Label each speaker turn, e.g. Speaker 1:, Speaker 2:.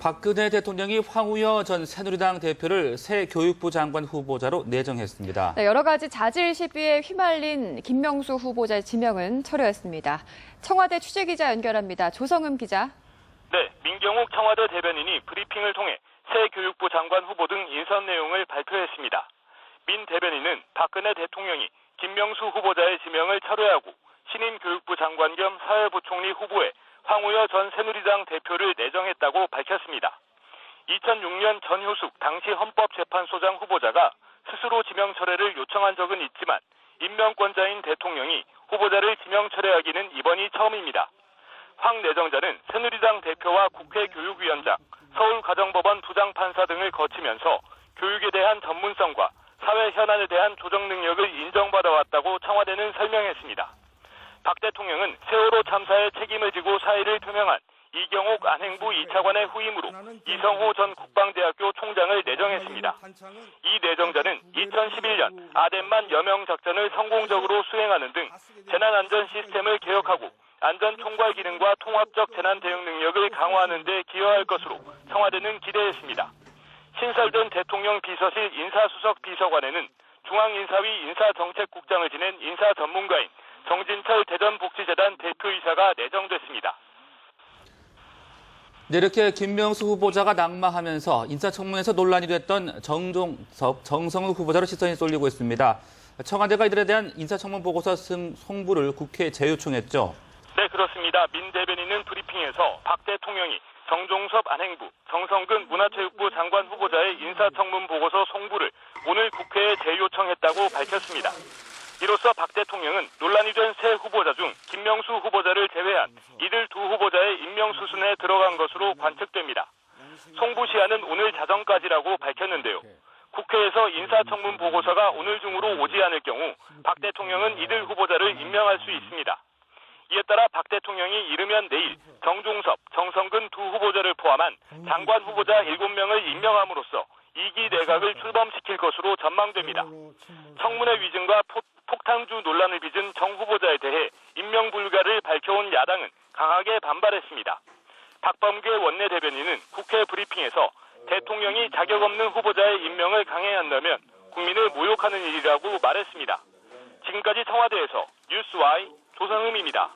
Speaker 1: 박근혜 대통령이 황우여 전 새누리당 대표를 새 교육부 장관 후보자로 내정했습니다.
Speaker 2: 네, 여러 가지 자질 시비에 휘말린 김명수 후보자의 지명은 철회했습니다. 청와대 취재기자 연결합니다. 조성음 기자.
Speaker 3: 네, 민경욱 청와대 대변인이 브리핑을 통해 새 교육부 장관 후보 등 인선 내용을 발표했습니다. 민 대변인은 박근혜 대통령이 김명수 후보자의 지명을 철회하고 신임 교육부 장관 겸 사회부총리 후보에 황우여 전 새누리당 대표를 내정했다고 밝혔습니다. 2006년 전효숙 당시 헌법재판소장 후보자가 스스로 지명 철회를 요청한 적은 있지만 임명권자인 대통령이 후보자를 지명 철회하기는 이번이 처음입니다. 황 내정자는 새누리당 대표와 국회 교육위원장, 서울가정법원 부장판사 등을 거치면서 교육에 대한 전문성과 사회 현안에 대한 조정 능력을 인정받아왔다고 청와대는 설명했습니다. 박 대통령은 세월호 참사에 책임을 지고 사의를 표명한 이경옥 안행부 2차관의 후임으로 이성호 전 국방대학교 총장을 내정했습니다. 이 내정자는 2011년 아덴만 여명 작전을 성공적으로 수행하는 등 재난안전 시스템을 개혁하고 안전 총괄 기능과 통합적 재난 대응 능력을 강화하는 데 기여할 것으로 청와대는 기대했습니다. 신설된 대통령 비서실 인사수석 비서관에는 중앙인사위 인사정책국장을 지낸 인사 전문가인 정진철 대전복지재단 대표이사가 내정됐습니다.
Speaker 1: 네, 이렇게 김명수 후보자가 낙마하면서 인사청문회에서 논란이 됐던 정종섭, 정성우 후보자로 시선이 쏠리고 있습니다. 청와대가 이들에 대한 인사청문 보고서 송부를 국회에 재요청했죠.
Speaker 3: 네, 그렇습니다. 민 대변인은 브리핑에서 박 대통령이 정종섭 안행부, 정성근 문화체육부 장관 후보자의 인사청문 보고서 송부를 오늘 국회에 재요청했다고 밝혔습니다. 이로써 박 대통령은 논란이 된 새 후보자 중 김명수 후보자를 제외한 이들 두 후보자의 임명 수순에 들어간 것으로 관측됩니다. 송부 시한은 오늘 자정까지라고 밝혔는데요. 국회에서 인사청문 보고서가 오늘 중으로 오지 않을 경우 박 대통령은 이들 후보자를 임명할 수 있습니다. 이에 따라 박 대통령이 이르면 내일 정종섭, 정성근 두 후보자를 포함한 장관 후보자 7명을 임명함으로써 2기 내각을 출범시킬 것으로 전망됩니다. 청문회 위증과 폭탄주 논란을 빚은 정 후보자에 대해 임명 불가를 밝혀온 야당은 강하게 반발했습니다. 박범계 원내대변인은 국회 브리핑에서 대통령이 자격 없는 후보자의 임명을 강행한다면 국민을 모욕하는 일이라고 말했습니다. 지금까지 청와대에서 뉴스Y 조성음입니다.